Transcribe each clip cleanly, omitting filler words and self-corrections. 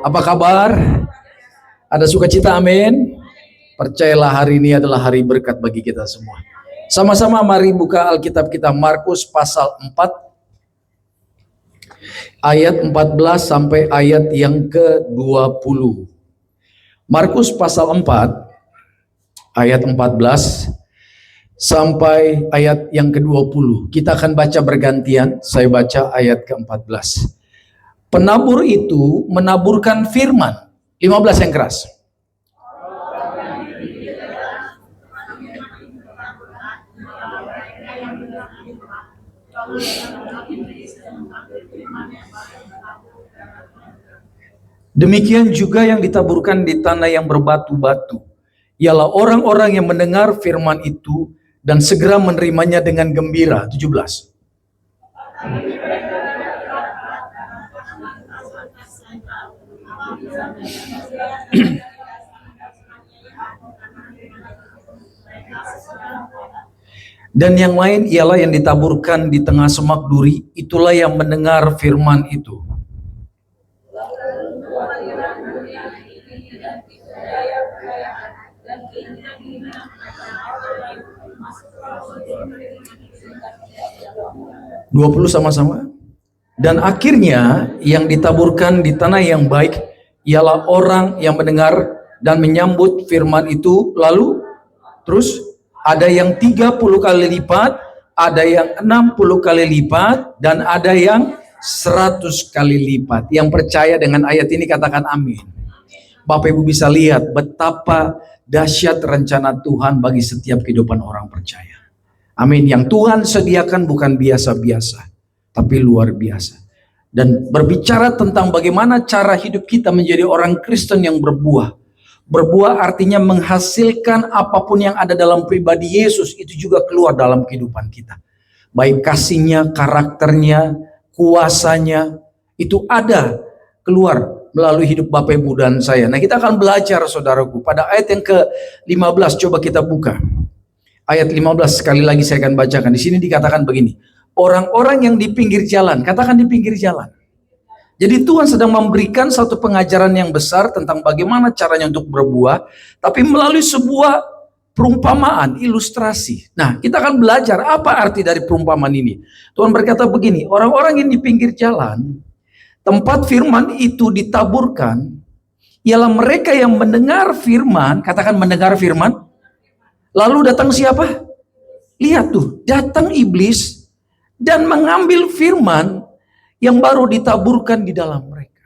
Apa kabar? Ada sukacita, amin. Percayalah hari ini adalah hari berkat bagi kita semua. Sama-sama mari buka Alkitab kita, Markus pasal 4 ayat 14 sampai ayat yang ke-20. Markus pasal 4 ayat 14 sampai ayat yang ke-20. Kita akan baca bergantian. Saya baca ayat ke-14. Penabur itu menaburkan firman. 15 yang keras. Demikian juga yang ditaburkan di tanah yang berbatu-batu, ialah orang-orang yang mendengar firman itu dan segera menerimanya dengan gembira. 17. Dan yang lain ialah yang ditaburkan di tengah semak duri, itulah yang mendengar firman itu. Dua 20 sama-sama. Dan akhirnya yang ditaburkan di tanah yang baik ialah orang yang mendengar dan menyambut firman itu, lalu terus ada yang 30 kali lipat, ada yang 60 kali lipat, dan ada yang 100 kali lipat. Yang percaya dengan ayat ini katakan amin. Bapak Ibu bisa lihat betapa dahsyat rencana Tuhan bagi setiap kehidupan orang percaya. Amin. Yang Tuhan sediakan bukan biasa-biasa, tapi luar biasa. Dan berbicara tentang bagaimana cara hidup kita menjadi orang Kristen yang berbuah. Berbuah artinya menghasilkan apapun yang ada dalam pribadi Yesus, itu juga keluar dalam kehidupan kita. Baik kasihnya, karakternya, kuasanya, itu ada keluar melalui hidup Bapak Ibu dan saya. Nah, kita akan belajar saudaraku pada ayat yang ke-15. Coba kita buka. Ayat 15 sekali lagi saya akan bacakan. Di sini dikatakan begini. Orang-orang yang di pinggir jalan, katakan di pinggir jalan. Jadi Tuhan sedang memberikan satu pengajaran yang besar tentang bagaimana caranya untuk berbuah, tapi melalui sebuah perumpamaan, ilustrasi. Nah, kita akan belajar apa arti dari perumpamaan ini. Tuhan berkata begini, orang-orang yang di pinggir jalan, tempat firman itu ditaburkan, ialah mereka yang mendengar firman, katakan mendengar firman, lalu datang siapa? Lihat tuh, datang iblis dan mengambil firman yang baru ditaburkan di dalam mereka.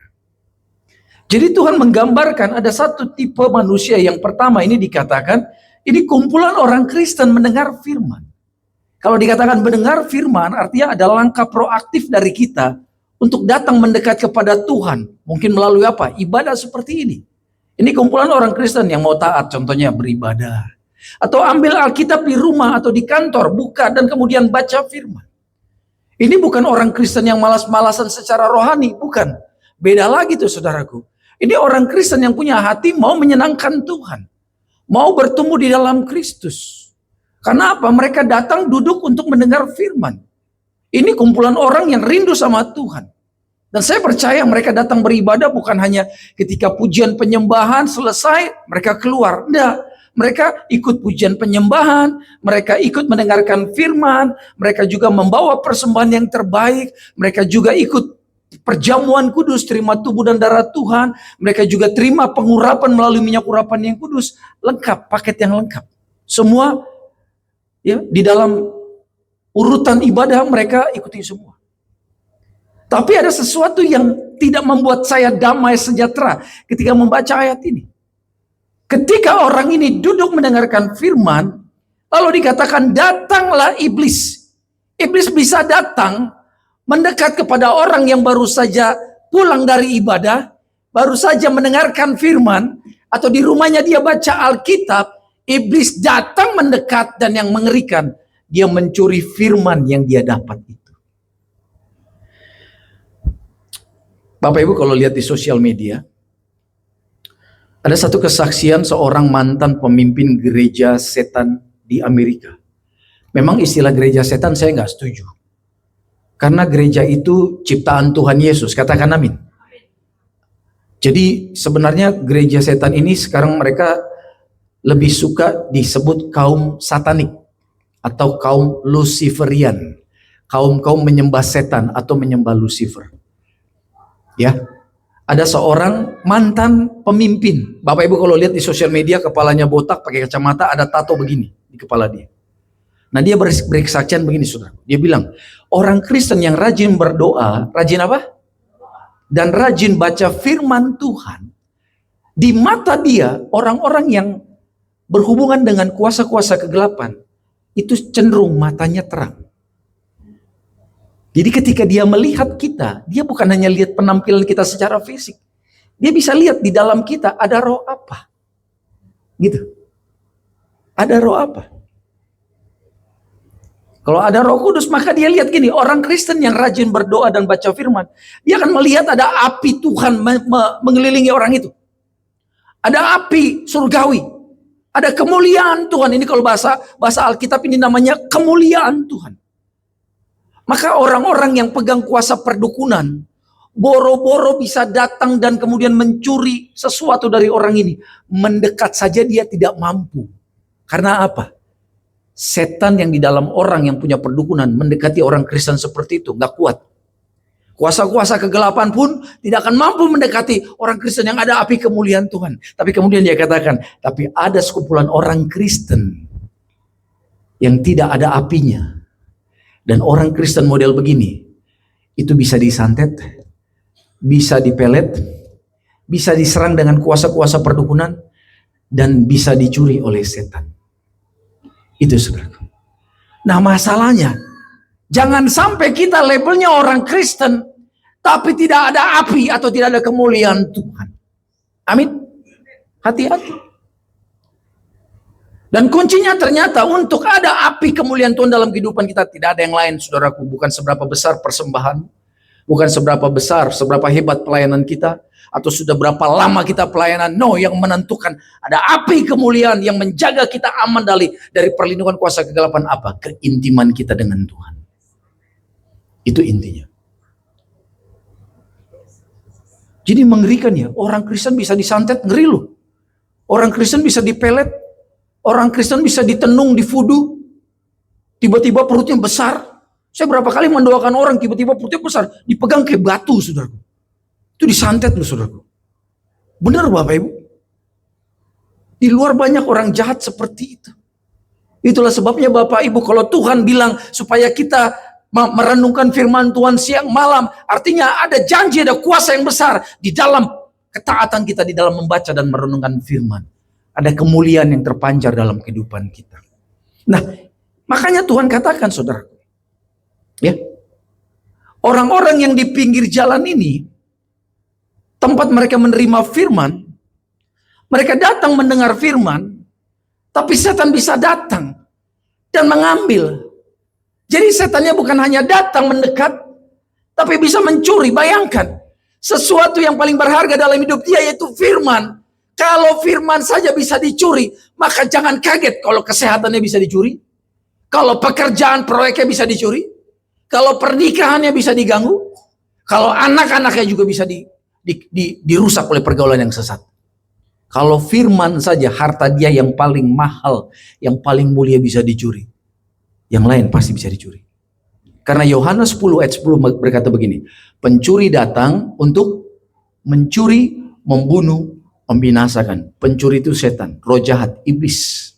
Jadi Tuhan menggambarkan ada satu tipe manusia. Yang pertama ini dikatakan, ini kumpulan orang Kristen mendengar firman. Kalau dikatakan mendengar firman, artinya ada langkah proaktif dari kita untuk datang mendekat kepada Tuhan. Mungkin melalui apa? Ibadah seperti ini. Ini kumpulan orang Kristen yang mau taat, contohnya beribadah. Atau ambil Alkitab di rumah atau di kantor, buka dan kemudian baca firman. Ini bukan orang Kristen yang malas-malasan secara rohani, bukan. Beda lagi tuh saudaraku. Ini orang Kristen yang punya hati mau menyenangkan Tuhan. Mau bertumbuh di dalam Kristus. Karena apa? Mereka datang duduk untuk mendengar firman. Ini kumpulan orang yang rindu sama Tuhan. Dan saya percaya mereka datang beribadah bukan hanya ketika pujian penyembahan selesai, mereka keluar. Enggak. Mereka ikut pujian penyembahan, mereka ikut mendengarkan firman, mereka juga membawa persembahan yang terbaik, mereka juga ikut perjamuan kudus, terima tubuh dan darah Tuhan, mereka juga terima pengurapan melalui minyak urapan yang kudus, lengkap, paket yang lengkap. Semua ya di dalam urutan ibadah mereka ikuti semua. Tapi ada sesuatu yang tidak membuat saya damai sejahtera ketika membaca ayat ini. Ketika orang ini duduk mendengarkan firman, lalu dikatakan datanglah iblis. Iblis bisa datang mendekat kepada orang yang baru saja pulang dari ibadah, baru saja mendengarkan firman, atau di rumahnya dia baca Alkitab. Iblis datang mendekat dan yang mengerikan, dia mencuri firman yang dia dapat itu. Bapak Ibu kalau lihat di sosial media, ada satu kesaksian seorang mantan pemimpin gereja setan di Amerika. Memang istilah gereja setan saya nggak setuju. Karena gereja itu ciptaan Tuhan Yesus, katakan amin. Jadi sebenarnya gereja setan ini sekarang mereka lebih suka disebut kaum satanik atau kaum Luciferian. Kaum menyembah setan atau menyembah Lucifer. Ya. Ada seorang mantan pemimpin. Bapak Ibu kalau lihat di sosial media, kepalanya botak, pakai kacamata, ada tato begini di kepala dia. Nah, dia berkesaksian begini, saudara. Dia bilang, orang Kristen yang rajin berdoa, rajin apa? Dan rajin baca firman Tuhan, di mata dia, orang-orang yang berhubungan dengan kuasa-kuasa kegelapan, itu cenderung matanya terang. Jadi ketika dia melihat kita, dia bukan hanya lihat penampilan kita secara fisik. Dia bisa lihat di dalam kita ada roh apa. Gitu. Ada roh apa. Kalau ada Roh Kudus, maka dia lihat gini, orang Kristen yang rajin berdoa dan baca firman, dia akan melihat ada api Tuhan mengelilingi orang itu. Ada api surgawi. Ada kemuliaan Tuhan. Ini kalau bahasa Alkitab ini namanya kemuliaan Tuhan. Maka orang-orang yang pegang kuasa perdukunan, boro-boro bisa datang dan kemudian mencuri sesuatu dari orang ini. Mendekat saja dia tidak mampu. Karena apa? Setan yang di dalam orang yang punya perdukunan mendekati orang Kristen seperti itu, nggak kuat. Kuasa-kuasa kegelapan pun tidak akan mampu mendekati orang Kristen yang ada api kemuliaan Tuhan. Tapi kemudian dia katakan, tapi ada sekumpulan orang Kristen yang tidak ada apinya. Dan orang Kristen model begini, itu bisa disantet, bisa dipelet, bisa diserang dengan kuasa-kuasa perdukunan, dan bisa dicuri oleh setan. Itu saudara. Nah masalahnya, jangan sampai kita labelnya orang Kristen, tapi tidak ada api atau tidak ada kemuliaan Tuhan. Amin. Hati-hati. Dan kuncinya ternyata untuk ada api kemuliaan Tuhan dalam kehidupan kita, tidak ada yang lain, saudaraku. Bukan seberapa besar persembahan, bukan seberapa hebat pelayanan kita, atau sudah berapa lama kita pelayanan. No, yang menentukan ada api kemuliaan yang menjaga kita aman dari perlindungan kuasa kegelapan apa? Keintiman kita dengan Tuhan. Itu intinya. Jadi mengerikan ya, orang Kristen bisa disantet, ngeri loh. Orang Kristen bisa dipelet, orang Kristen bisa ditenung, difudu, tiba-tiba perutnya besar. Saya berapa kali mendoakan orang, tiba-tiba perutnya besar, dipegang kayak batu, saudaraku. Itu disantet loh, saudaraku. Benar Bapak Ibu? Di luar banyak orang jahat seperti itu. Itulah sebabnya Bapak Ibu, kalau Tuhan bilang supaya kita merenungkan firman Tuhan siang malam, artinya ada janji, ada kuasa yang besar di dalam ketaatan kita, di dalam membaca dan merenungkan firman. Ada kemuliaan yang terpancar dalam kehidupan kita. Nah, makanya Tuhan katakan, saudaraku, ya, orang-orang yang di pinggir jalan ini, tempat mereka menerima firman, mereka datang mendengar firman, tapi setan bisa datang dan mengambil. Jadi setannya bukan hanya datang mendekat, tapi bisa mencuri. Bayangkan, sesuatu yang paling berharga dalam hidup dia yaitu firman. Kalau firman saja bisa dicuri, maka jangan kaget kalau kesehatannya bisa dicuri, kalau pekerjaan proyeknya bisa dicuri, kalau pernikahannya bisa diganggu, kalau anak-anaknya juga bisa dirusak oleh pergaulan yang sesat. Kalau firman saja, harta dia yang paling mahal, yang paling mulia bisa dicuri. Yang lain pasti bisa dicuri. Karena Yohanes 10 ayat 10 berkata begini, pencuri datang untuk mencuri, membunuh, membinasakan. Pencuri itu setan, roh jahat, iblis.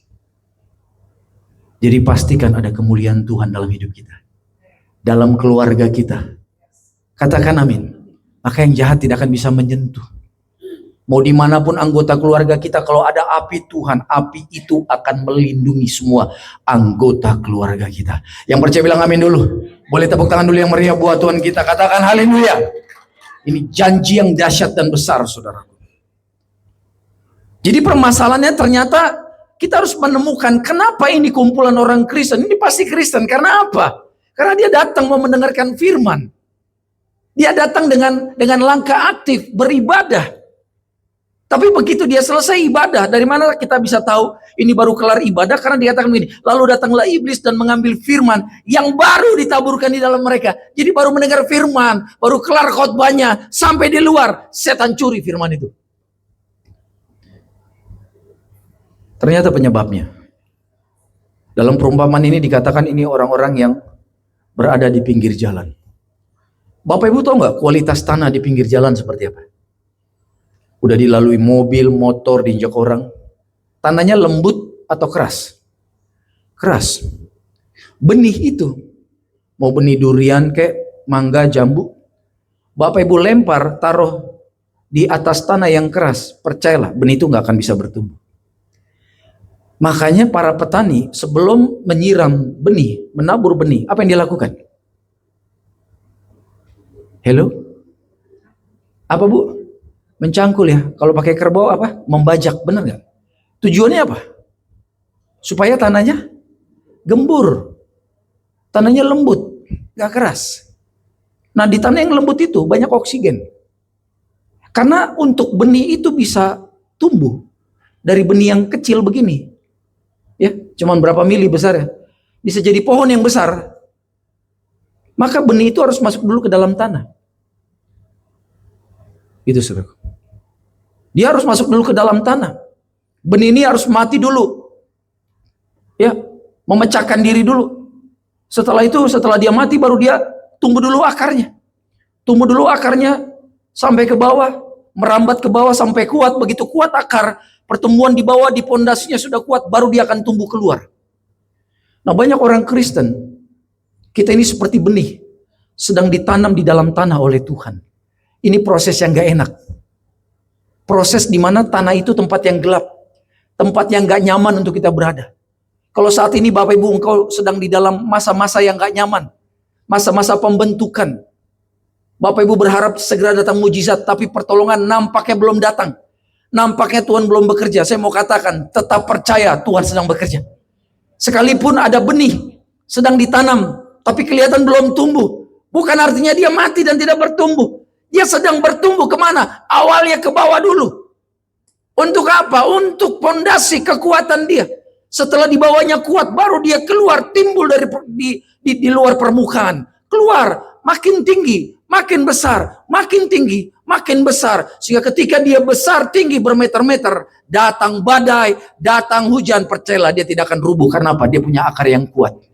Jadi pastikan ada kemuliaan Tuhan dalam hidup kita, dalam keluarga kita. Katakan amin. Maka yang jahat tidak akan bisa menyentuh. Mau dimanapun anggota keluarga kita, kalau ada api Tuhan, api itu akan melindungi semua anggota keluarga kita. Yang percaya bilang amin dulu. Boleh tepuk tangan dulu yang meriah buat Tuhan kita. Katakan haleluya. Ini janji yang dahsyat dan besar, saudaraku. Jadi permasalahannya ternyata kita harus menemukan kenapa ini kumpulan orang Kristen. Ini pasti Kristen. Karena apa? Karena dia datang mau mendengarkan firman. Dia datang dengan langkah aktif, beribadah. Tapi begitu dia selesai ibadah, dari mana kita bisa tahu ini baru kelar ibadah? Karena dikatakan begini, lalu datanglah iblis dan mengambil firman yang baru ditaburkan di dalam mereka. Jadi baru mendengar firman, baru kelar khotbahnya, sampai di luar, setan curi firman itu. Ternyata penyebabnya. Dalam perumpamaan ini dikatakan ini orang-orang yang berada di pinggir jalan. Bapak Ibu tahu nggak kualitas tanah di pinggir jalan seperti apa? Udah dilalui mobil, motor, diinjak orang. Tanahnya lembut atau keras? Keras. Benih itu, mau benih durian kayak mangga, jambu, Bapak Ibu lempar, taruh di atas tanah yang keras, percayalah benih itu nggak akan bisa bertumbuh. Makanya para petani sebelum menyiram benih, menabur benih, apa yang dia lakukan? Halo? Apa Bu? Mencangkul ya. Kalau pakai kerbau apa? Membajak, benar nggak? Tujuannya apa? Supaya tanahnya gembur, tanahnya lembut, nggak keras. Nah di tanah yang lembut itu banyak oksigen. Karena untuk benih itu bisa tumbuh dari benih yang kecil begini, ya, cuman berapa mili besar ya, bisa jadi pohon yang besar. Maka benih itu harus masuk dulu ke dalam tanah. Itu saudara. Dia harus masuk dulu ke dalam tanah. Benih ini harus mati dulu. Ya, memecahkan diri dulu. Setelah itu, setelah dia mati baru dia tumbuh dulu akarnya. Tumbuh dulu akarnya sampai ke bawah, merambat ke bawah sampai kuat. Begitu kuat akar, pertumbuhan di bawah di pondasinya sudah kuat, baru dia akan tumbuh keluar. Nah, banyak orang Kristen, kita ini seperti benih sedang ditanam di dalam tanah oleh Tuhan. Ini proses yang gak enak. Proses di mana tanah itu tempat yang gelap, tempat yang gak nyaman untuk kita berada. Kalau saat ini Bapak Ibu engkau sedang di dalam masa-masa yang gak nyaman, masa-masa pembentukan, Bapak Ibu berharap segera datang mujizat, tapi pertolongan nampaknya belum datang. Nampaknya Tuhan belum bekerja. Saya mau katakan, tetap percaya Tuhan sedang bekerja. Sekalipun ada benih sedang ditanam, tapi kelihatan belum tumbuh, bukan artinya dia mati dan tidak bertumbuh. Dia sedang bertumbuh kemana? Awalnya ke bawah dulu. Untuk apa? Untuk pondasi kekuatan dia. Setelah di bawahnya kuat, baru dia keluar, timbul dari di luar permukaan. Keluar, makin tinggi, makin besar, makin tinggi, makin besar. Sehingga ketika dia besar, tinggi, bermeter-meter, datang badai, datang hujan, percayalah dia tidak akan rubuh. Karena apa? Dia punya akar yang kuat.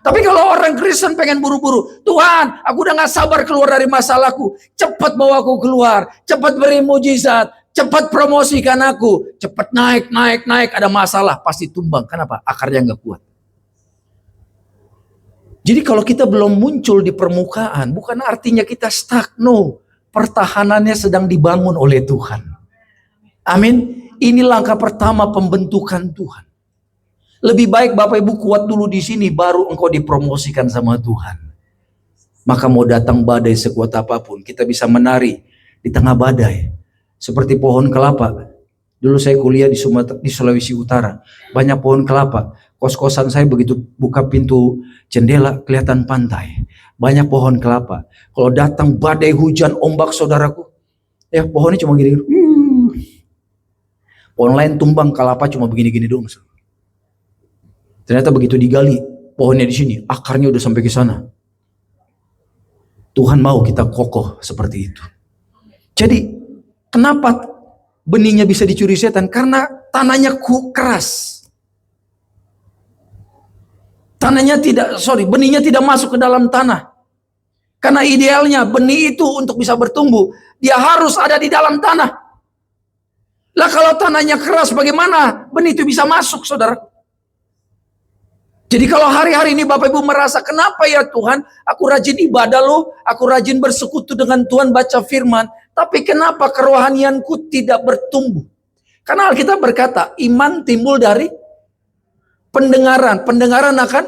Tapi kalau orang Kristen pengen buru-buru, Tuhan, aku udah gak sabar keluar dari masalahku. Cepat bawa aku keluar, cepat beri mujizat, cepat promosikan aku, cepat naik, ada masalah, pasti tumbang. Kenapa? Akarnya gak kuat. Jadi kalau kita belum muncul di permukaan, bukan artinya kita stuck, no. Pertahanannya sedang dibangun oleh Tuhan. Amin. Ini langkah pertama pembentukan Tuhan. Lebih baik Bapak Ibu kuat dulu di sini, baru engkau dipromosikan sama Tuhan. Maka mau datang badai sekuat apapun, kita bisa menari di tengah badai. Seperti pohon kelapa. Dulu saya kuliah di Sulawesi Utara. Banyak pohon kelapa. Kos-kosan saya begitu buka pintu jendela, kelihatan pantai. Banyak pohon kelapa. Kalau datang badai hujan, ombak saudaraku, ya pohonnya cuma gini. Pohon lain tumbang, kelapa cuma begini-gini doang. Ternyata begitu digali, pohonnya di sini, akarnya udah sampai ke sana. Tuhan mau kita kokoh seperti itu. Jadi, kenapa benihnya bisa dicuri setan? Karena tanahnya keras. Benihnya tidak masuk ke dalam tanah. Karena idealnya benih itu untuk bisa bertumbuh, dia harus ada di dalam tanah. Lah kalau tanahnya keras, bagaimana benih itu bisa masuk, saudara? Jadi kalau hari-hari ini Bapak Ibu merasa, kenapa ya Tuhan, aku rajin ibadah loh, aku rajin bersekutu dengan Tuhan, baca firman, tapi kenapa kerohanianku tidak bertumbuh? Karena Alkitab berkata, iman timbul dari pendengaran, pendengaran akan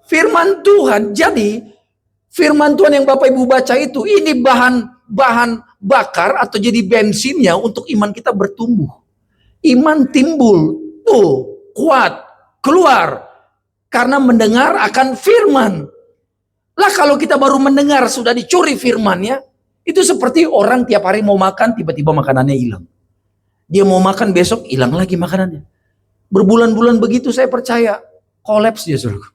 firman Tuhan. Jadi firman Tuhan yang Bapak Ibu baca itu, ini bahan bakar atau jadi bensinnya untuk iman kita bertumbuh. Iman timbul, tuh, kuat, keluar. Karena mendengar akan firman. Lah kalau kita baru mendengar sudah dicuri firmannya, itu seperti orang tiap hari mau makan, tiba-tiba makanannya hilang. Dia mau makan besok, hilang lagi makanannya. Berbulan-bulan begitu, saya percaya kolaps dia, saudara.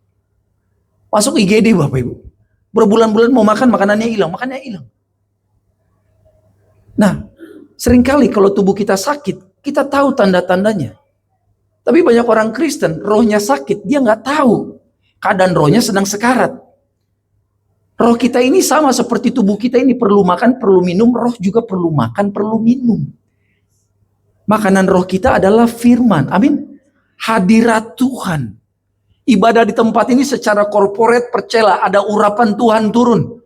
Masuk IGD Bapak Ibu. Berbulan-bulan mau makan, makanannya hilang, makanannya hilang. Nah, seringkali kalau tubuh kita sakit, kita tahu tanda-tandanya. Tapi banyak orang Kristen, rohnya sakit, dia nggak tahu. Keadaan rohnya sedang sekarat. Roh kita ini sama seperti tubuh kita ini, perlu makan, perlu minum, roh juga perlu makan, perlu minum. Makanan roh kita adalah firman, amin. Hadirat Tuhan. Ibadah di tempat ini secara korporat, percayalah ada urapan Tuhan turun.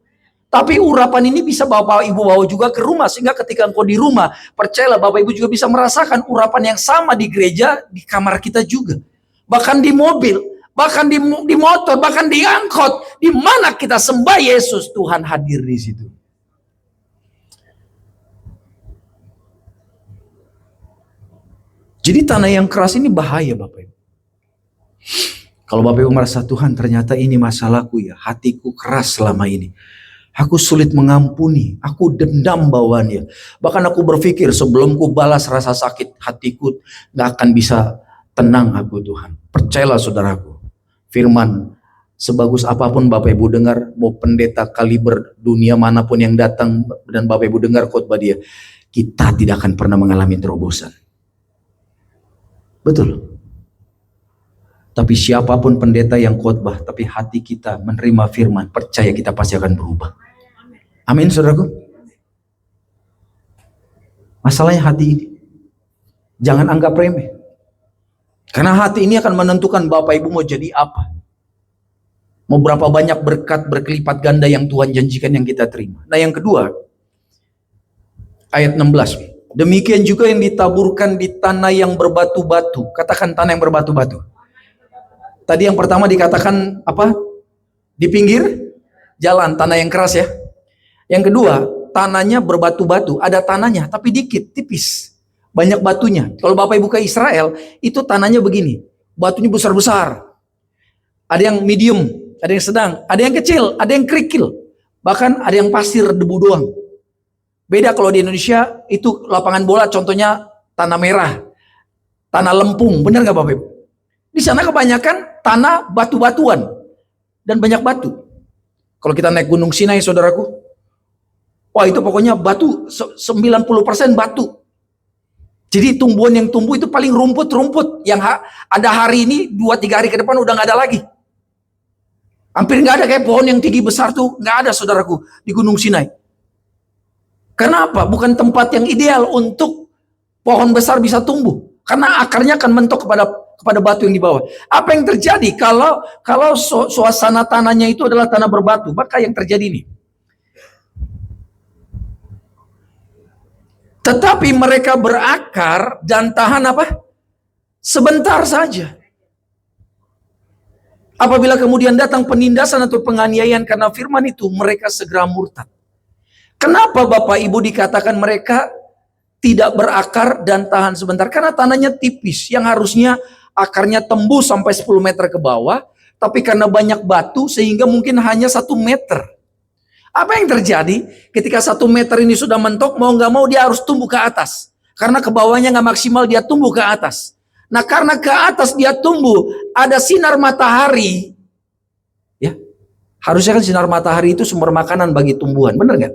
Tapi urapan ini bisa Bapak Ibu bawa juga ke rumah, sehingga ketika engkau di rumah, percayalah Bapak Ibu juga bisa merasakan urapan yang sama di gereja, di kamar kita juga. Bahkan di mobil, bahkan di motor, bahkan di angkot, di mana kita sembah Yesus, Tuhan hadir di situ. Jadi tanah yang keras ini bahaya Bapak Ibu. Kalau Bapak Ibu merasa Tuhan ternyata ini masalahku ya, hatiku keras selama ini. Aku sulit mengampuni, aku dendam bawaannya. Bahkan aku berpikir sebelum ku balas rasa sakit hatiku, gak akan bisa tenang aku Tuhan. Percayalah saudaraku, firman sebagus apapun Bapak Ibu dengar, mau pendeta kaliber dunia manapun yang datang dan Bapak Ibu dengar khotbah dia, kita tidak akan pernah mengalami terobosan. Betul. Tapi siapapun pendeta yang khotbah, tapi hati kita menerima firman, percaya kita pasti akan berubah. Amin saudaraku. Masalahnya hati ini. Jangan anggap remeh. Karena hati ini akan menentukan Bapak Ibu mau jadi apa. Mau berapa banyak berkat berkelipat ganda yang Tuhan janjikan yang kita terima. Nah yang kedua, ayat 16. Demikian juga yang ditaburkan di tanah yang berbatu-batu. Katakan tanah yang berbatu-batu. Tadi yang pertama dikatakan apa? Di pinggir jalan, tanah yang keras ya. Yang kedua, tanahnya berbatu-batu. Ada tanahnya, tapi dikit, tipis. Banyak batunya. Kalau Bapak Ibu ke Israel, itu tanahnya begini. Batunya besar-besar. Ada yang medium, ada yang sedang, ada yang kecil, ada yang kerikil. Bahkan ada yang pasir, debu doang. Beda kalau di Indonesia, itu lapangan bola contohnya tanah merah. Tanah lempung, benar nggak Bapak Ibu? Di sana kebanyakan tanah batu-batuan. Dan banyak batu. Kalau kita naik Gunung Sinai, saudaraku, wah itu pokoknya batu, 90% batu. Jadi tumbuhan yang tumbuh itu paling rumput-rumput. Yang ada hari ini, 2-3 hari ke depan udah nggak ada lagi. Hampir nggak ada kayak pohon yang tinggi besar tuh, nggak ada saudaraku di Gunung Sinai. Kenapa? Bukan tempat yang ideal untuk pohon besar bisa tumbuh. Karena akarnya akan mentok kepada batu yang di bawah. Apa yang terjadi kalau suasana tanahnya itu adalah tanah berbatu? Maka yang terjadi ini. Tetapi mereka berakar dan tahan apa? Sebentar saja. Apabila kemudian datang penindasan atau penganiayaan karena firman itu, mereka segera murtad. Kenapa Bapak Ibu dikatakan mereka tidak berakar dan tahan sebentar? Karena tanahnya tipis, yang harusnya akarnya tembus sampai 10 meter ke bawah, tapi karena banyak batu sehingga mungkin hanya 1 meter. Apa yang terjadi ketika 1 meter ini sudah mentok, mau nggak mau dia harus tumbuh ke atas. Karena ke bawahnya nggak maksimal, dia tumbuh ke atas. Nah karena ke atas dia tumbuh, ada sinar matahari. Ya, harusnya kan sinar matahari itu sumber makanan bagi tumbuhan, benar nggak?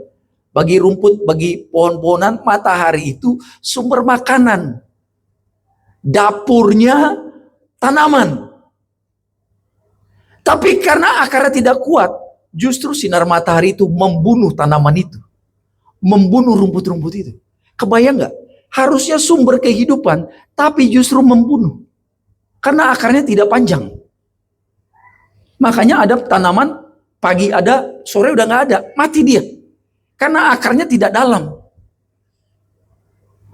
Bagi rumput, bagi pohon-pohonan, matahari itu sumber makanan. Dapurnya tanaman. Tapi karena akarnya tidak kuat, justru sinar matahari itu membunuh tanaman itu. Membunuh rumput-rumput itu. Kebayang nggak? Harusnya sumber kehidupan, tapi justru membunuh. Karena akarnya tidak panjang. Makanya ada tanaman, pagi ada, sore udah nggak ada. Mati dia. Karena akarnya tidak dalam.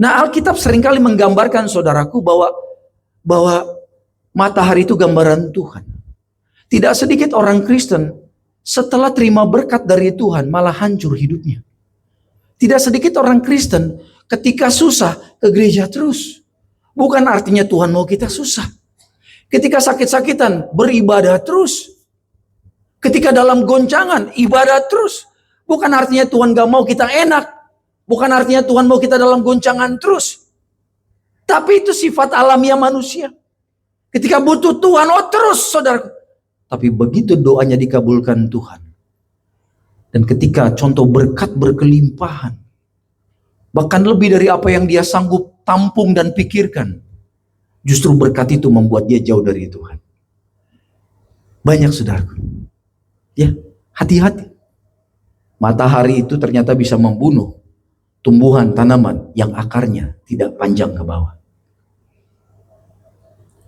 Nah Alkitab seringkali menggambarkan saudaraku bahwa matahari itu gambaran Tuhan. Tidak sedikit orang Kristen setelah terima berkat dari Tuhan malah hancur hidupnya. Tidak sedikit orang Kristen ketika susah ke gereja terus. Bukan artinya Tuhan mau kita susah. Ketika sakit-sakitan beribadah terus. Ketika dalam goncangan ibadah terus. Bukan artinya Tuhan gak mau kita enak. Bukan artinya Tuhan mau kita dalam goncangan terus. Tapi itu sifat alamiah manusia. Ketika butuh Tuhan, oh terus saudara. Tapi begitu doanya dikabulkan Tuhan. Dan ketika contoh berkat berkelimpahan, bahkan lebih dari apa yang dia sanggup tampung dan pikirkan, justru berkat itu membuat dia jauh dari Tuhan. Banyak saudaraku. Ya, hati-hati. Matahari itu ternyata bisa membunuh tumbuhan tanaman yang akarnya tidak panjang ke bawah.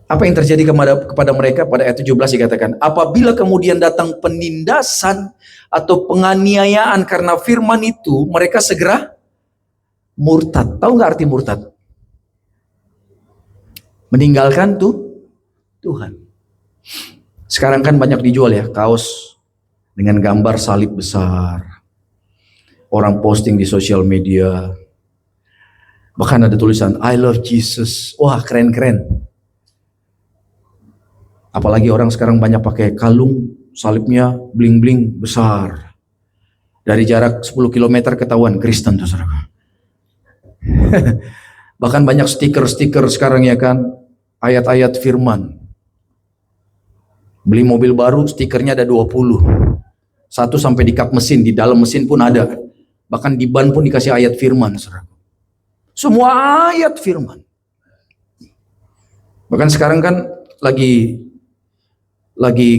Apa yang terjadi kepada mereka pada ayat 17 dikatakan, apabila kemudian datang penindasan atau penganiayaan karena firman itu, mereka segera murtad. Tahu nggak arti murtad? Meninggalkan Tuhan. Sekarang kan banyak dijual ya, kaos dengan gambar salib besar. Orang posting di sosial media. Bahkan ada tulisan, I love Jesus. Wah, keren-keren. Apalagi orang sekarang banyak pakai kalung, salibnya bling-bling besar. Dari jarak 10 km ketahuan Kristen tuh saudara. Bahkan banyak stiker-stiker sekarang ya kan, ayat-ayat firman. Beli mobil baru, stikernya ada 20. Satu sampai di kap mesin, di dalam mesin pun ada. Bahkan di ban pun dikasih ayat firman saudara. Semua ayat firman. Bahkan sekarang kan lagi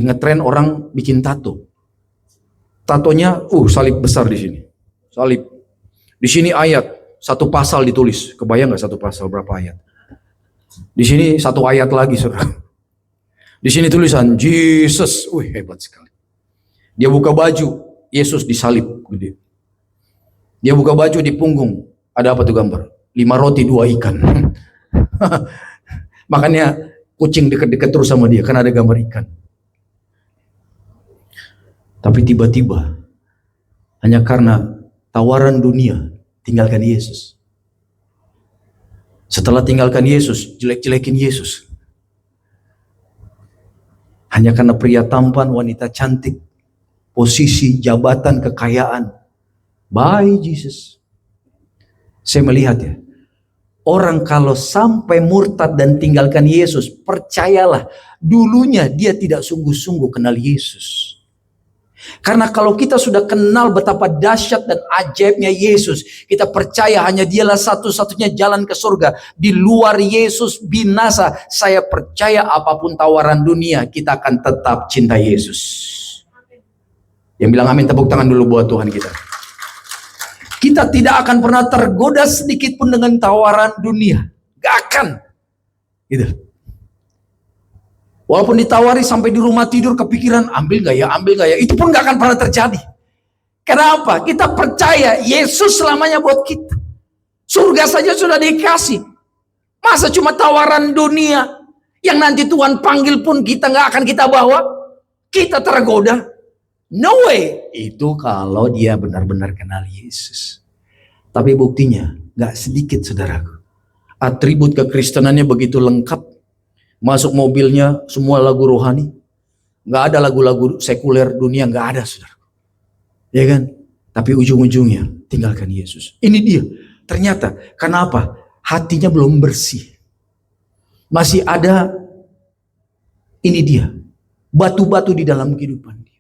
ngetren orang bikin tato. Tatonya, salib besar di sini. Salib. Di sini ayat, satu pasal ditulis. Kebayang nggak satu pasal berapa ayat? Di sini satu ayat lagi, saudara. Di sini tulisan Jesus. Hebat sekali. Dia buka baju, Yesus disalib gede. Dia buka baju di punggung. Ada apa tuh gambar? 5 roti 2 ikan. Makanya kucing deket-deket terus sama dia karena ada gambar ikan. Tapi tiba-tiba hanya karena tawaran dunia tinggalkan Yesus. Setelah tinggalkan Yesus, jelek-jelekin Yesus. Hanya karena pria tampan, wanita cantik, posisi, jabatan, kekayaan. Bye Jesus. Saya melihat ya, orang kalau sampai murtad dan tinggalkan Yesus, percayalah, dulunya dia tidak sungguh-sungguh kenal Yesus. Karena kalau kita sudah kenal betapa dahsyat dan ajaibnya Yesus, kita percaya hanya dialah satu-satunya jalan ke surga. Di luar Yesus binasa. Saya percaya apapun tawaran dunia, kita akan tetap cinta Yesus. Yang bilang amin, tepuk tangan dulu buat Tuhan kita. Kita tidak akan pernah tergoda sedikit pun dengan tawaran dunia. Gak akan. Gitu. Walaupun ditawari sampai di rumah tidur kepikiran, ambil gak ya, itu pun gak akan pernah terjadi. Kenapa? Kita percaya Yesus selamanya buat kita. Surga saja sudah dikasih. Masa cuma tawaran dunia yang nanti Tuhan panggil pun kita gak akan kita bawa? Kita tergoda. No way. Itu kalau dia benar-benar kenal Yesus. Tapi buktinya gak sedikit saudaraku. Atribut kekristenannya begitu lengkap. Masuk mobilnya semua lagu rohani. Nggak ada lagu-lagu sekuler dunia, nggak ada saudara. Ya kan? Tapi ujung-ujungnya tinggalkan Yesus. Ini dia. Ternyata, kenapa? Hatinya belum bersih. Masih ada, ini dia, batu-batu di dalam kehidupan dia.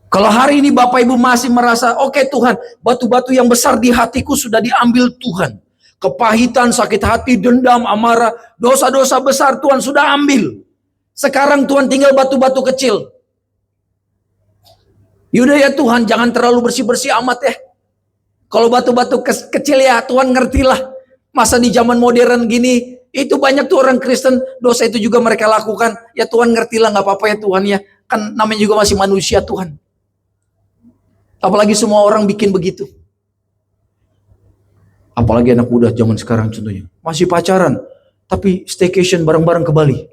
Kalau hari ini Bapak Ibu masih merasa, oke Tuhan, batu-batu yang besar di hatiku sudah diambil Tuhan. Kepahitan, sakit hati, dendam, amarah, dosa-dosa besar Tuhan sudah ambil. Sekarang Tuhan tinggal batu-batu kecil. Yaudah ya Tuhan, jangan terlalu bersih-bersih amat ya. Kalau batu-batu kecil ya Tuhan ngertilah. Masa di zaman modern gini, itu banyak tuh orang Kristen, dosa itu juga mereka lakukan. Ya Tuhan ngertilah, gak apa-apa ya Tuhan ya. Kan namanya juga masih manusia Tuhan. Apalagi semua orang bikin begitu. Apalagi anak muda zaman sekarang contohnya. Masih pacaran, tapi staycation bareng-bareng ke Bali.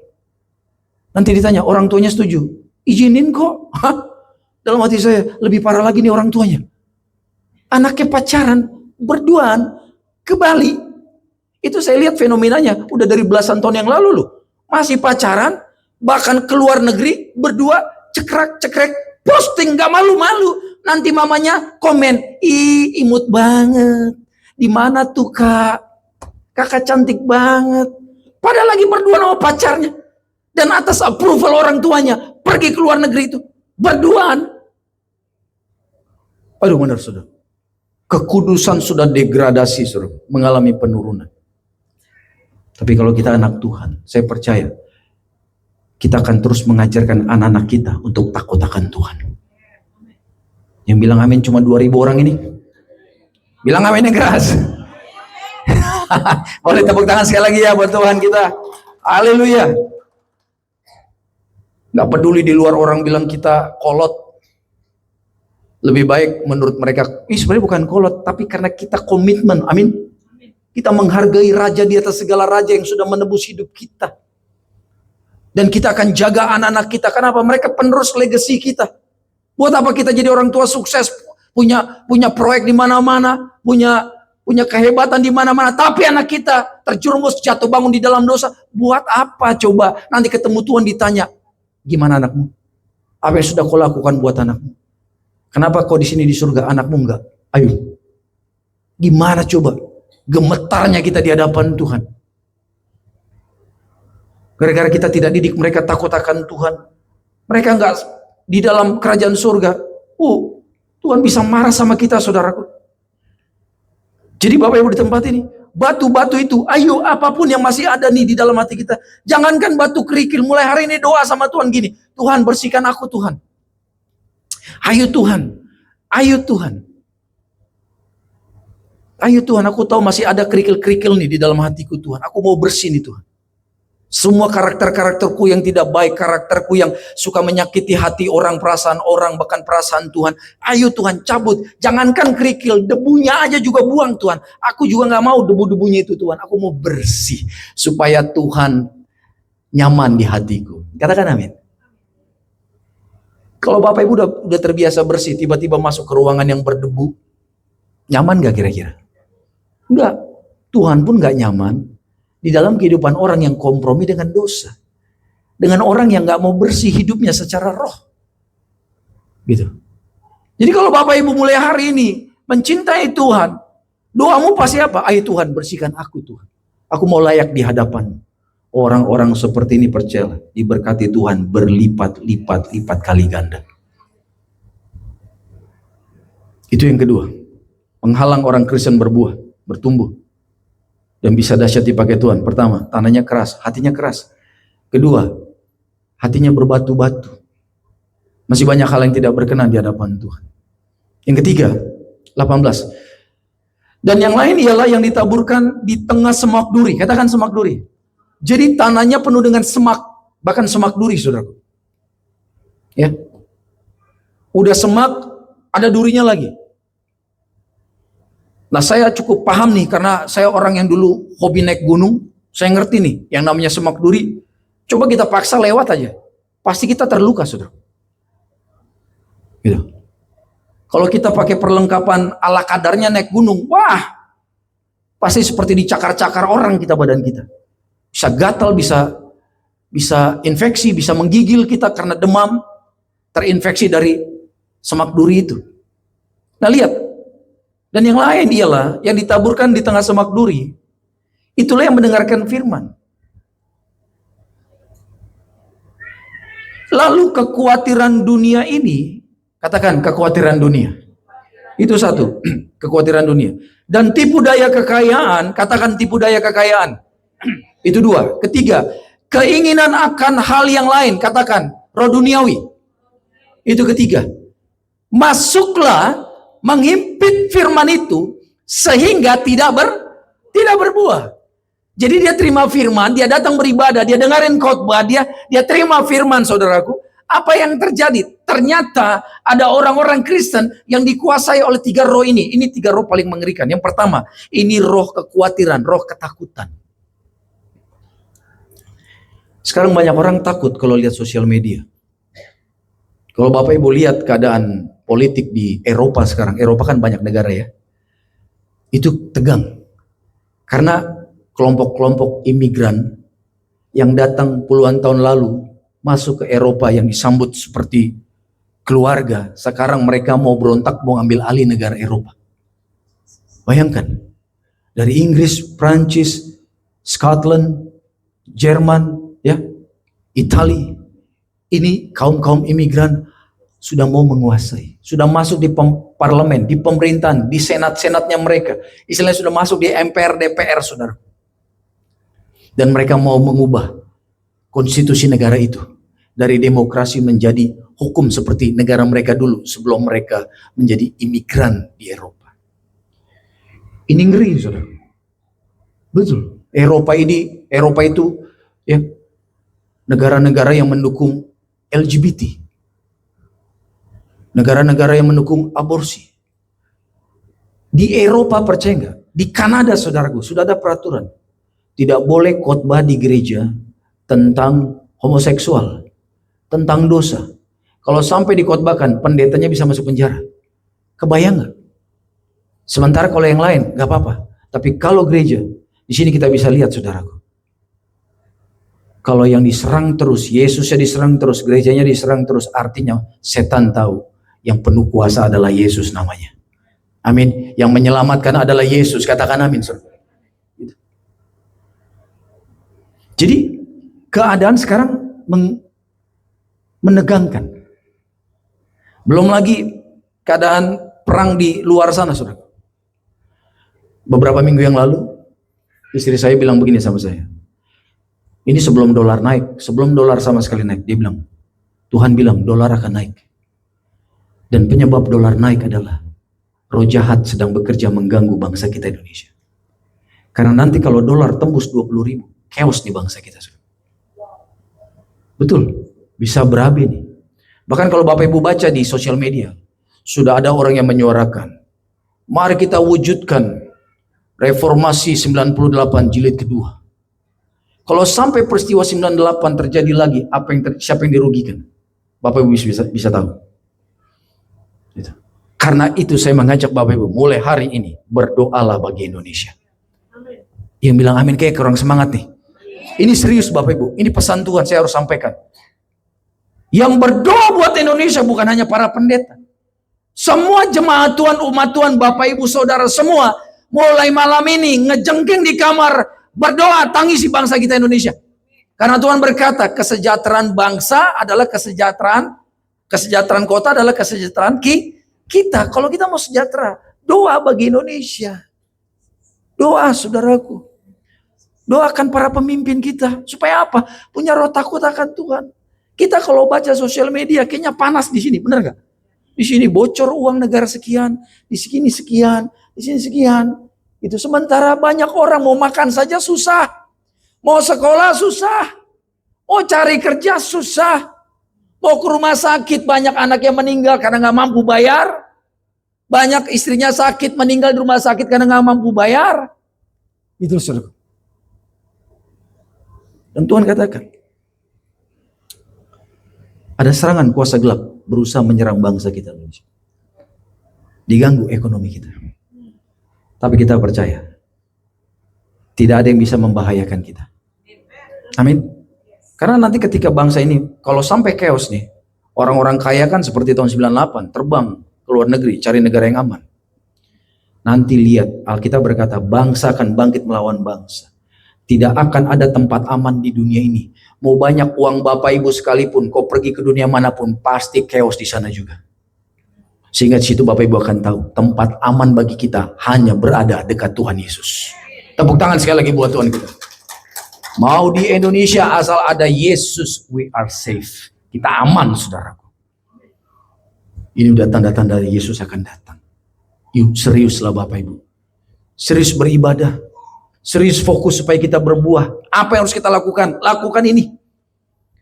Nanti ditanya, orang tuanya setuju? Izinin kok. Hah? Dalam hati saya, lebih parah lagi nih orang tuanya. Anaknya pacaran, berduaan, ke Bali. Itu saya lihat fenomenanya, udah dari belasan tahun yang lalu loh. Masih pacaran, bahkan keluar negeri, berdua, cekrek, posting, gak malu-malu. Nanti mamanya komen, ih imut banget. Di mana tuh kak? Kakak cantik banget. Padahal lagi berdua sama pacarnya. Dan atas approval orang tuanya, pergi ke luar negeri itu. Berduaan. Aduh benar saudara. Kekudusan sudah degradasi saudara. Mengalami penurunan. Tapi kalau kita anak Tuhan, saya percaya kita akan terus mengajarkan anak-anak kita untuk takut akan Tuhan. Yang bilang amin cuma 2.000 orang ini. Bilang amin yang keras. Boleh tepuk tangan sekali lagi ya buat Tuhan kita. Haleluya. Gak peduli di luar orang bilang kita kolot. Lebih baik menurut mereka, sebenarnya bukan kolot, tapi karena kita komitmen, amin. Kita menghargai raja di atas segala raja yang sudah menebus hidup kita. Dan kita akan jaga anak-anak kita. Kenapa? Mereka penerus legasi kita. Buat apa kita jadi orang tua sukses, punya proyek di mana-mana, punya kehebatan di mana-mana, tapi anak kita terjerumus jatuh bangun di dalam dosa. Buat apa coba? Nanti ketemu Tuhan ditanya, gimana anakmu? Apa yang sudah kau lakukan buat anakmu? Kenapa kau di sini di surga, anakmu enggak? Ayo. Gimana coba? Gemetarnya kita di hadapan Tuhan. Gara-gara kita tidak didik mereka takut akan Tuhan. Mereka enggak di dalam kerajaan surga. Tuhan bisa marah sama kita, saudaraku. Jadi Bapak Ibu di tempat ini, batu-batu itu, ayo apapun yang masih ada nih di dalam hati kita. Jangankan batu kerikil, mulai hari ini doa sama Tuhan gini. Tuhan bersihkan aku Tuhan. Ayo Tuhan, ayo Tuhan. Ayo Tuhan, aku tahu masih ada kerikil-kerikil nih di dalam hatiku Tuhan. Aku mau bersih nih Tuhan. Semua karakter-karakterku yang tidak baik, karakterku yang suka menyakiti hati orang, perasaan orang, bahkan perasaan Tuhan. Ayo Tuhan cabut, jangankan kerikil, debunya aja juga buang Tuhan. Aku juga gak mau debu-debunya itu Tuhan. Aku mau bersih supaya Tuhan nyaman di hatiku. Katakan amin. Kalau Bapak Ibu udah terbiasa bersih, tiba-tiba masuk ke ruangan yang berdebu, nyaman gak kira-kira? Enggak. Tuhan pun gak nyaman di dalam kehidupan orang yang kompromi dengan dosa. Dengan orang yang gak mau bersih hidupnya secara roh. Gitu. Jadi kalau Bapak Ibu mulai hari ini mencintai Tuhan, doamu pasti apa? Ayo Tuhan bersihkan aku Tuhan. Aku mau layak di hadapan. Orang-orang seperti ini percaya diberkati Tuhan berlipat-lipat kali ganda. Itu yang kedua. Menghalang orang Kristen berbuah, bertumbuh. Dan bisa dahsyat dipakai Tuhan. Pertama, tanahnya keras, hatinya keras. Kedua, hatinya berbatu-batu. Masih banyak hal yang tidak berkenan di hadapan Tuhan. Yang ketiga, 18. Dan yang lain ialah yang ditaburkan di tengah semak duri. Katakan semak duri. Jadi tanahnya penuh dengan semak, bahkan semak duri, saudaraku. Ya, udah semak, ada durinya lagi. Nah, saya cukup paham nih, karena saya orang yang dulu hobi naik gunung. Saya ngerti nih, yang namanya semak duri. Coba kita paksa lewat aja, pasti kita terluka, saudara. Gitu. Kalau kita pakai perlengkapan ala kadarnya naik gunung, wah, pasti seperti dicakar-cakar orang kita, badan kita. Bisa gatal, bisa infeksi, bisa menggigil kita karena demam, terinfeksi dari semak duri itu. Nah lihat, dan yang lain ialah yang ditaburkan di tengah semak duri, itulah yang mendengarkan firman. Lalu kekhawatiran dunia ini, katakan kekhawatiran dunia. Itu satu, kekhawatiran dunia. Dan tipu daya kekayaan, katakan tipu daya kekayaan. Itu dua. Ketiga, keinginan akan hal yang lain, katakan roh duniawi. Itu ketiga. Masuklah menghimpit firman itu sehingga tidak berbuah. Jadi dia terima firman, dia datang beribadah, dia dengerin khotbah, dia terima firman, saudaraku. Apa yang terjadi? Ternyata ada orang-orang Kristen yang dikuasai oleh 3 roh ini. Ini 3 roh paling mengerikan. Yang pertama, ini roh kekhawatiran, roh ketakutan. Sekarang banyak orang takut kalau lihat sosial media. Kalau Bapak Ibu lihat keadaan politik di Eropa sekarang, Eropa kan banyak negara ya, itu tegang. Karena kelompok-kelompok imigran yang datang puluhan tahun lalu masuk ke Eropa yang disambut seperti keluarga, sekarang mereka mau berontak, mau ambil alih negara Eropa. Bayangkan, Dari Inggris, Prancis, Scotland, Jerman, ya, Italia. Ini kaum-kaum imigran sudah mau menguasai, sudah masuk di parlemen, di pemerintahan, di senat-senatnya mereka. Istilahnya sudah masuk di MPR, DPR, saudara. Dan mereka mau mengubah konstitusi negara itu dari demokrasi menjadi hukum seperti negara mereka dulu sebelum mereka menjadi imigran di Eropa. Ini ngeri, saudara. Betul. Eropa itu ya negara-negara yang mendukung LGBT. Negara-negara yang mendukung aborsi. Di Eropa percaya nggak? Di Kanada, saudaraku, sudah ada peraturan. Tidak boleh khotbah di gereja tentang homoseksual, tentang dosa. Kalau sampai dikhotbahkan, pendetanya bisa masuk penjara. Kebayang nggak? Sementara kalau yang lain nggak apa-apa. Tapi kalau gereja, di sini kita bisa lihat, saudaraku. Kalau yang diserang terus, Yesusnya diserang terus, gerejanya diserang terus, artinya setan tahu yang penuh kuasa adalah Yesus namanya. Amin. Yang menyelamatkan adalah Yesus. Katakan amin, saudara. Jadi keadaan sekarang menegangkan. Belum lagi keadaan perang di luar sana, saudara. Beberapa minggu yang lalu, istri saya bilang begini sama saya. Ini sebelum dolar naik, sebelum dolar sama sekali naik, dia bilang, Tuhan bilang dolar akan naik. Dan penyebab dolar naik adalah roh jahat sedang bekerja mengganggu bangsa kita Indonesia. Karena nanti kalau dolar tembus 20.000, chaos di bangsa kita. Betul, bisa berabe nih. Bahkan kalau Bapak Ibu baca di sosial media, sudah ada orang yang menyuarakan, mari kita wujudkan reformasi 98 jilid kedua. Kalau sampai peristiwa 98 terjadi lagi, siapa yang dirugikan? Bapak Ibu bisa tahu. Gitu. Karena itu saya mengajak Bapak Ibu, mulai hari ini berdoalah bagi Indonesia. Yang bilang amin kayak kurang semangat nih. Ini serius Bapak Ibu, ini pesan Tuhan saya harus sampaikan. Yang berdoa buat Indonesia bukan hanya para pendeta. Semua jemaat Tuhan, umat Tuhan, Bapak Ibu, Saudara semua, mulai malam ini ngejengking di kamar, berdoa tangisi bangsa kita Indonesia. Karena Tuhan berkata, kesejahteraan bangsa adalah kesejahteraan kota adalah kesejahteraan kita. Kalau kita mau sejahtera, doa bagi Indonesia. Doa, saudaraku. Doakan para pemimpin kita. Supaya apa? Punya roh takut akan Tuhan. Kita kalau baca sosial media, kayaknya panas di sini, benar gak? Di sini bocor uang negara sekian, di sini sekian, di sini sekian. Itu sementara banyak orang mau makan saja susah. Mau sekolah susah. Mau cari kerja susah. Mau ke rumah sakit, banyak anak yang meninggal karena gak mampu bayar. Banyak istrinya sakit, meninggal di rumah sakit karena gak mampu bayar. Itu saudara. Dan Tuhan katakan, ada serangan kuasa gelap berusaha menyerang bangsa kita Indonesia. Diganggu ekonomi kita. Tapi kita percaya, tidak ada yang bisa membahayakan kita. Amin. Karena nanti ketika bangsa ini, kalau sampai chaos nih, orang-orang kaya kan seperti tahun 98, terbang ke luar negeri, cari negara yang aman. Nanti lihat, Alkitab berkata, bangsa akan bangkit melawan bangsa. Tidak akan ada tempat aman di dunia ini. Mau banyak uang Bapak Ibu sekalipun, kau pergi ke dunia manapun, pasti chaos di sana juga. Sehingga di situ Bapak Ibu akan tahu, tempat aman bagi kita hanya berada dekat Tuhan Yesus. Tepuk tangan sekali lagi buat Tuhan kita. Mau di Indonesia asal ada Yesus, we are safe. Kita aman, saudaraku. Ini udah tanda-tanda Yesus akan datang. Yuk seriuslah Bapak Ibu. Serius beribadah. Serius fokus supaya kita berbuah. Apa yang harus kita lakukan? Lakukan ini.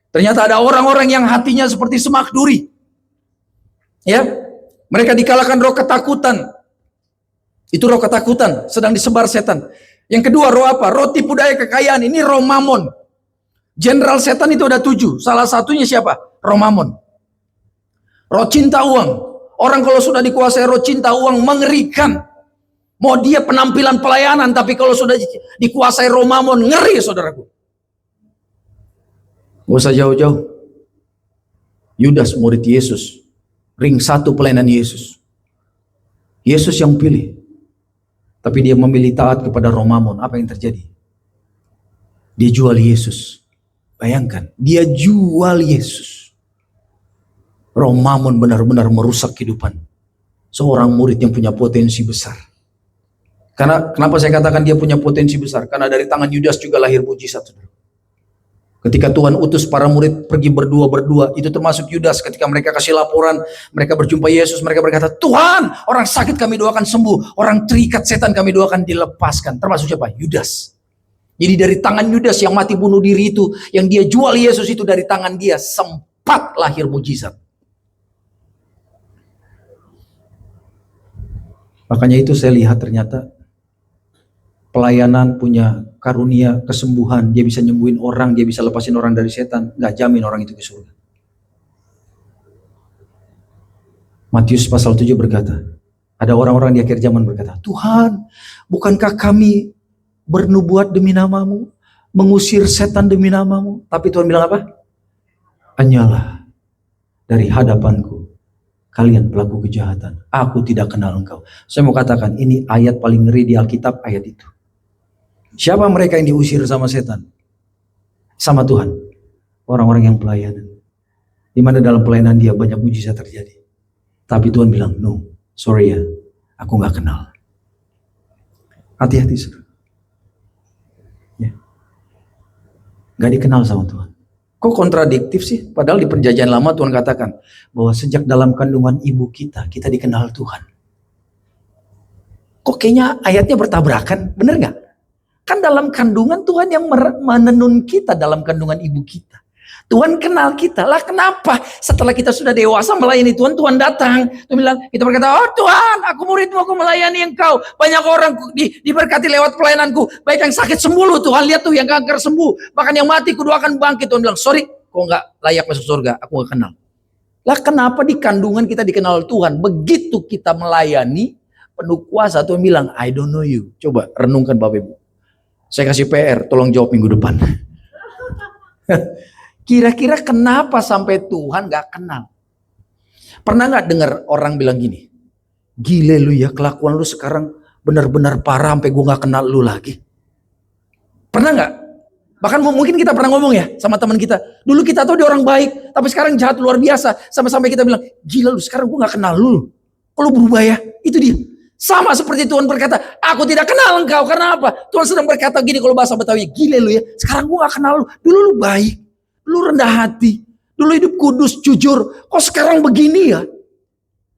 Ternyata ada orang-orang yang hatinya seperti semak duri. Ya, mereka dikalahkan roh ketakutan. Itu roh ketakutan sedang disebar setan. Yang kedua roh apa? Roh tipu daya kekayaan. Ini roh mamon. Jenderal setan itu ada 7. Salah satunya siapa? Roh mamon. Roh cinta uang. Orang kalau sudah dikuasai roh cinta uang mengerikan. Mau dia penampilan pelayanan, tapi kalau sudah dikuasai roh mamon, ngeri saudaraku. Gak usah jauh-jauh. Yudas murid Yesus, ring 1 pelayanan Yesus. Yesus yang pilih. Tapi dia memilih taat kepada Romamun. Apa yang terjadi? Dia jual Yesus. Bayangkan, dia jual Yesus. Romamun benar-benar merusak kehidupan seorang murid yang punya potensi besar. Karena kenapa saya katakan dia punya potensi besar? Karena dari tangan Yudas juga lahir mujizat. Ketika Tuhan utus para murid pergi berdua-berdua, itu termasuk Yudas, ketika mereka kasih laporan, mereka berjumpa Yesus, mereka berkata, Tuhan, orang sakit kami doakan sembuh, orang terikat setan kami doakan dilepaskan. Termasuk siapa? Yudas. Jadi dari tangan Yudas yang mati bunuh diri itu, yang dia jual Yesus itu, dari tangan dia sempat lahir mujizat. Makanya itu saya lihat ternyata pelayanan punya karunia kesembuhan, dia bisa nyembuhin orang, dia bisa lepasin orang dari setan, nggak jamin orang itu ke surga. Matius pasal 7 berkata, ada orang-orang di akhir zaman berkata, Tuhan, bukankah kami bernubuat demi namamu, mengusir setan demi namamu? Tapi Tuhan bilang apa? Hanyalah dari hadapanku kalian pelaku kejahatan, aku tidak kenal engkau. Saya mau katakan, ini ayat paling ngeri di Alkitab, ayat itu. Siapa mereka yang diusir sama setan? Sama Tuhan. Orang-orang yang pelayanan. Di mana dalam pelayanan dia banyak mujizat terjadi. Tapi Tuhan bilang, no, sorry ya, aku gak kenal. Hati-hati, saudara. Ya. Gak dikenal sama Tuhan. Kok kontradiktif sih? Padahal di perjanjian lama Tuhan katakan bahwa sejak dalam kandungan ibu kita dikenal Tuhan. Kok kayaknya ayatnya bertabrakan? Bener gak? Kan dalam kandungan Tuhan yang menenun kita dalam kandungan ibu kita. Tuhan kenal kita. Lah kenapa setelah kita sudah dewasa melayani Tuhan, Tuhan datang. Tuhan bilang, kita berkata, oh Tuhan, aku muridmu, aku melayani engkau. Banyak orang diberkati lewat pelayananku. Baik yang sakit sembuh lu, Tuhan lihat tuh yang kanker sembuh. Bahkan yang mati kudoakan bangkit. Tuhan bilang, sorry, kok gak layak masuk surga, aku gak kenal. Lah kenapa di kandungan kita dikenal Tuhan? Begitu kita melayani, penuh kuasa, Tuhan bilang, I don't know you. Coba renungkan Bapak Ibu. Saya kasih PR, tolong jawab minggu depan. Kira-kira kenapa sampai Tuhan gak kenal? Pernah gak dengar orang bilang gini, gile lu ya, kelakuan lu sekarang benar-benar parah sampai gue gak kenal lu lagi. Pernah gak? Bahkan mungkin kita pernah ngomong ya sama teman kita, dulu kita tahu dia orang baik, tapi sekarang jahat luar biasa. Sampai-sampai kita bilang, gila lu sekarang gue gak kenal lu. Kok lu berubah ya? Itu dia. Sama seperti Tuhan berkata, aku tidak kenal engkau. Karena apa? Tuhan sedang berkata gini kalau bahasa Betawi, gile lu ya, sekarang gue gak kenal lu. Dulu lu baik, dulu rendah hati, dulu hidup kudus, jujur. Kok sekarang begini ya?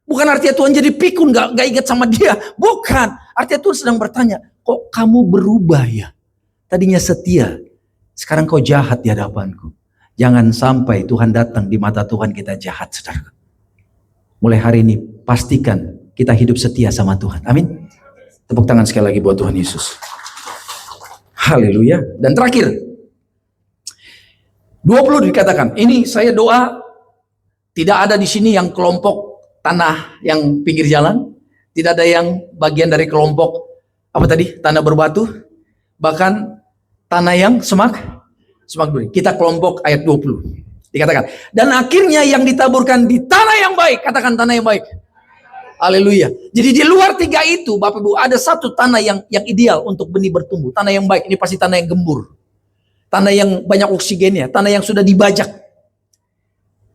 Bukan artinya Tuhan jadi pikun, gak ingat sama dia. Bukan. Artinya Tuhan sedang bertanya, kok kamu berubah ya? Tadinya setia, sekarang kau jahat di hadapanku. Jangan sampai Tuhan datang di mata Tuhan kita jahat, saudara. Mulai hari ini, pastikan kita hidup setia sama Tuhan. Amin. Tepuk tangan sekali lagi buat Tuhan Yesus. Haleluya. Dan terakhir, 20 dikatakan, ini saya doa, tidak ada di sini yang kelompok tanah yang pinggir jalan, tidak ada yang bagian dari kelompok, apa tadi, tanah berbatu, bahkan tanah yang semak duri. Kita kelompok ayat 20. Dikatakan, dan akhirnya yang ditaburkan di tanah yang baik, katakan tanah yang baik. Haleluya. Jadi di luar tiga itu, Bapak Ibu, ada satu tanah yang ideal untuk benih bertumbuh. Tanah yang baik, ini pasti tanah yang gembur. Tanah yang banyak oksigennya, tanah yang sudah dibajak.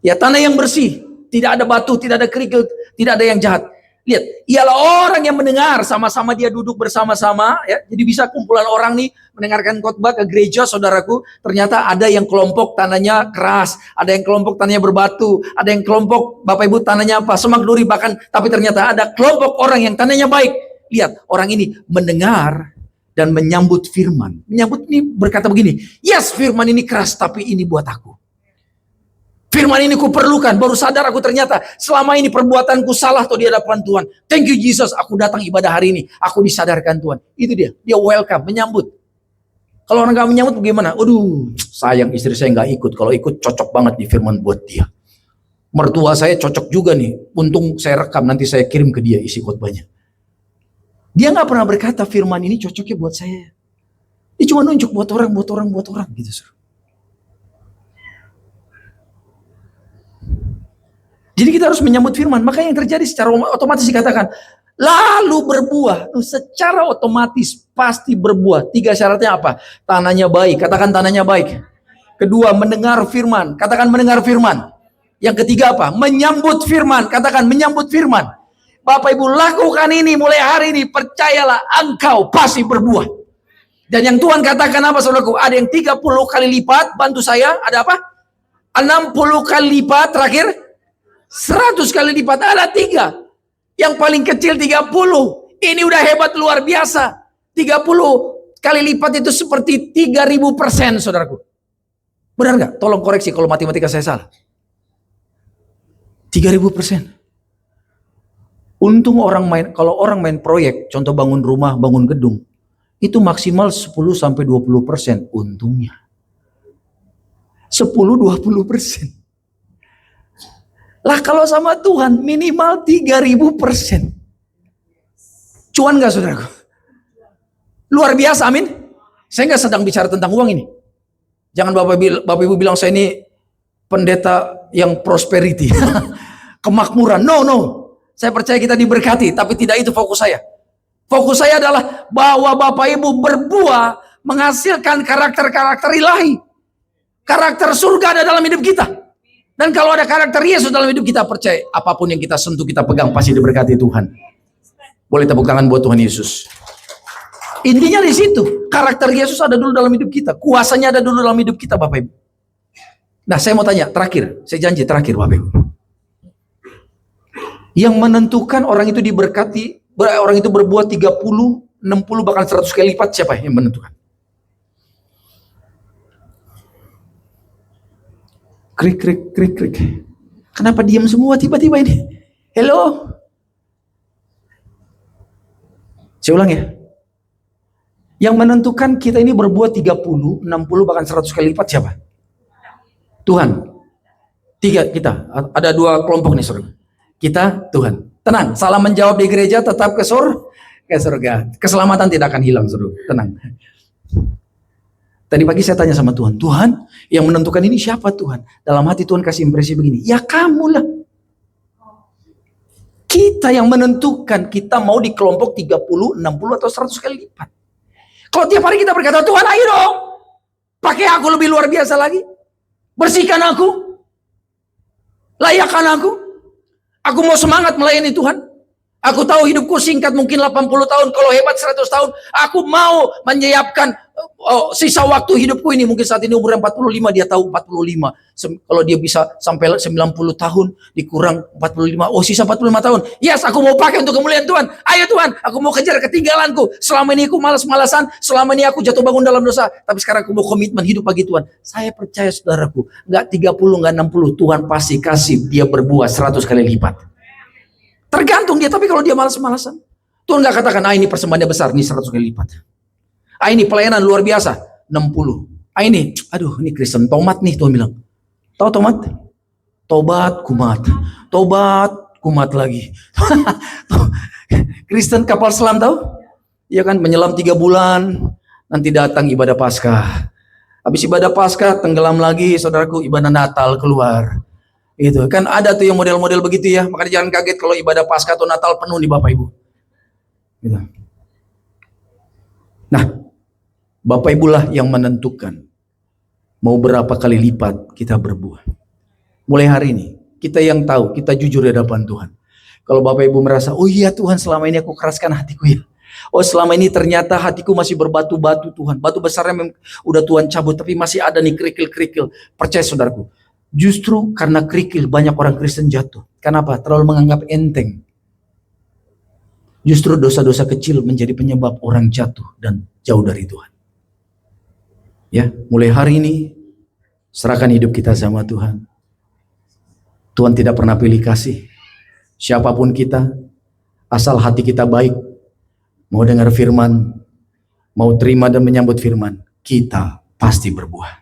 Ya, tanah yang bersih, tidak ada batu, tidak ada kerikil, tidak ada yang jahat. Lihat, ialah orang yang mendengar, sama-sama dia duduk bersama-sama, ya. Jadi bisa kumpulan orang nih mendengarkan khotbah ke gereja, saudaraku. Ternyata ada yang kelompok tanahnya keras, ada yang kelompok tanahnya berbatu, ada yang kelompok Bapak Ibu tanahnya apa, semak duri bahkan. Tapi ternyata ada kelompok orang yang tanahnya baik. Lihat, orang ini mendengar dan menyambut firman. Menyambut ini berkata begini, yes, firman ini keras, tapi ini buat aku. Firman ini kuperlukan, baru sadar aku ternyata selama ini perbuatanku salah tuh di hadapan Tuhan. Thank you Jesus, aku datang ibadah hari ini, aku disadarkan Tuhan. Itu dia welcome, menyambut. Kalau orang gak menyambut bagaimana? Aduh, sayang istri saya gak ikut, kalau ikut cocok banget nih firman buat dia. Mertua saya cocok juga nih, untung saya rekam, nanti saya kirim ke dia isi khotbahnya. Dia gak pernah berkata firman ini cocoknya buat saya. Dia cuma nunjuk buat orang gitu. Jadi kita harus menyambut firman. Maka yang terjadi secara otomatis dikatakan, lalu berbuah. Secara otomatis pasti berbuah. 3 syaratnya apa? Tanahnya baik. Katakan tanahnya baik. Kedua, mendengar firman. Katakan mendengar firman. Yang ketiga apa? Menyambut firman. Katakan menyambut firman. Bapak Ibu, lakukan ini mulai hari ini. Percayalah, engkau pasti berbuah. Dan yang Tuhan katakan apa, saudaraku? Ada yang 30 kali lipat. Bantu saya, ada apa? 60 kali lipat. Terakhir 100 kali lipat. Ada 3. Yang paling kecil 30. Ini udah hebat luar biasa. 30 kali lipat itu seperti 3000%, saudaraku. Benar nggak? Tolong koreksi kalau matematika saya salah. 3000%. Untung kalau orang main proyek, contoh bangun rumah, bangun gedung, itu maksimal 10-20% untungnya. 10-20%. Lah kalau sama Tuhan minimal 3000%. Cuan nggak, saudaraku? Luar biasa, amin. Saya nggak sedang bicara tentang uang ini. Jangan Bapak Ibu bilang saya ini pendeta yang prosperity, kemakmuran. No. Saya percaya kita diberkati, tapi tidak itu fokus saya. Fokus saya adalah bahwa Bapak Ibu berbuah menghasilkan karakter-karakter ilahi. Karakter surga ada dalam hidup kita. Dan kalau ada karakter Yesus dalam hidup kita, percaya apapun yang kita sentuh, kita pegang, pasti diberkati Tuhan. Boleh tepuk tangan buat Tuhan Yesus. Intinya di situ, karakter Yesus ada dulu dalam hidup kita, kuasanya ada dulu dalam hidup kita, Bapak Ibu. Nah, saya mau tanya, terakhir, saya janji terakhir, Bapak Ibu. Yang menentukan orang itu diberkati, orang itu berbuat 30, 60, bahkan 100 kali lipat, siapa yang menentukan? Krik. Kenapa diam semua tiba-tiba ini? Hello? Saya ulang ya. Yang menentukan kita ini berbuat 30, 60, bahkan 100 kali lipat siapa? Tuhan. 3 kita. Ada 2 kelompok nih, saudara. Kita, Tuhan. Tenang, salah menjawab di gereja tetap ke surga. Keselamatan tidak akan hilang, saudara. Tenang. Tadi pagi saya tanya sama Tuhan, Tuhan yang menentukan ini siapa Tuhan? Dalam hati Tuhan kasih impresi begini, ya kamulah. Kita yang menentukan kita mau di kelompok 30, 60 atau 100 kali lipat. Kalau tiap hari kita berkata, Tuhan ayo dong, pakai aku lebih luar biasa lagi. Bersihkan aku. Layakkan aku mau semangat melayani Tuhan. Aku tahu hidupku singkat, mungkin 80 tahun, kalau hebat 100 tahun. Aku mau menyiapkan sisa waktu hidupku ini. Mungkin saat ini umurnya 45, dia tahu 45. Kalau dia bisa sampai 90 tahun, dikurang 45. Oh, sisa 45 tahun. Yes, aku mau pakai untuk kemuliaan Tuhan. Ayo Tuhan, aku mau kejar ketinggalanku. Selama ini aku malas-malasan, selama ini aku jatuh bangun dalam dosa. Tapi sekarang aku mau komitmen hidup bagi Tuhan. Saya percaya saudaraku, nggak 30, nggak 60, Tuhan pasti kasih dia berbuah 100 kali lipat. Tergantung dia, tapi kalau dia malas-malasan, Tuhan nggak katakan, ini persembahannya besar, ini 100 kali lipat. Ini pelayanan luar biasa, 60. Ini Kristen tomat nih, Tuhan bilang. Tahu tomat? Tobat, kumat lagi. Kristen kapal selam tahu? Iya kan, menyelam 3 bulan, nanti datang ibadah Paskah. Habis ibadah Paskah, tenggelam lagi, saudaraku, ibadah Natal keluar. Gitu kan, ada tuh yang model-model begitu ya. Makanya jangan kaget kalau ibadah Paskah atau Natal penuh nih Bapak Ibu. Gitu. Nah, Bapak Ibu lah yang menentukan mau berapa kali lipat kita berbuah. Mulai hari ini, kita yang tahu, kita jujur di hadapan Tuhan. Kalau Bapak Ibu merasa, oh iya Tuhan, selama ini aku keraskan hatiku ya. Oh selama ini ternyata hatiku masih berbatu-batu Tuhan. Batu besarnya memang udah Tuhan cabut, tapi masih ada nih kerikil-kerikil. Percaya saudaraku, justru karena kerikil banyak orang Kristen jatuh. Kenapa? Terlalu menganggap enteng. Justru dosa-dosa kecil menjadi penyebab orang jatuh dan jauh dari Tuhan. Ya, mulai hari ini serahkan hidup kita sama Tuhan. Tuhan tidak pernah pilih kasih. Siapapun kita, asal hati kita baik, mau dengar firman, mau terima dan menyambut firman, kita pasti berbuah.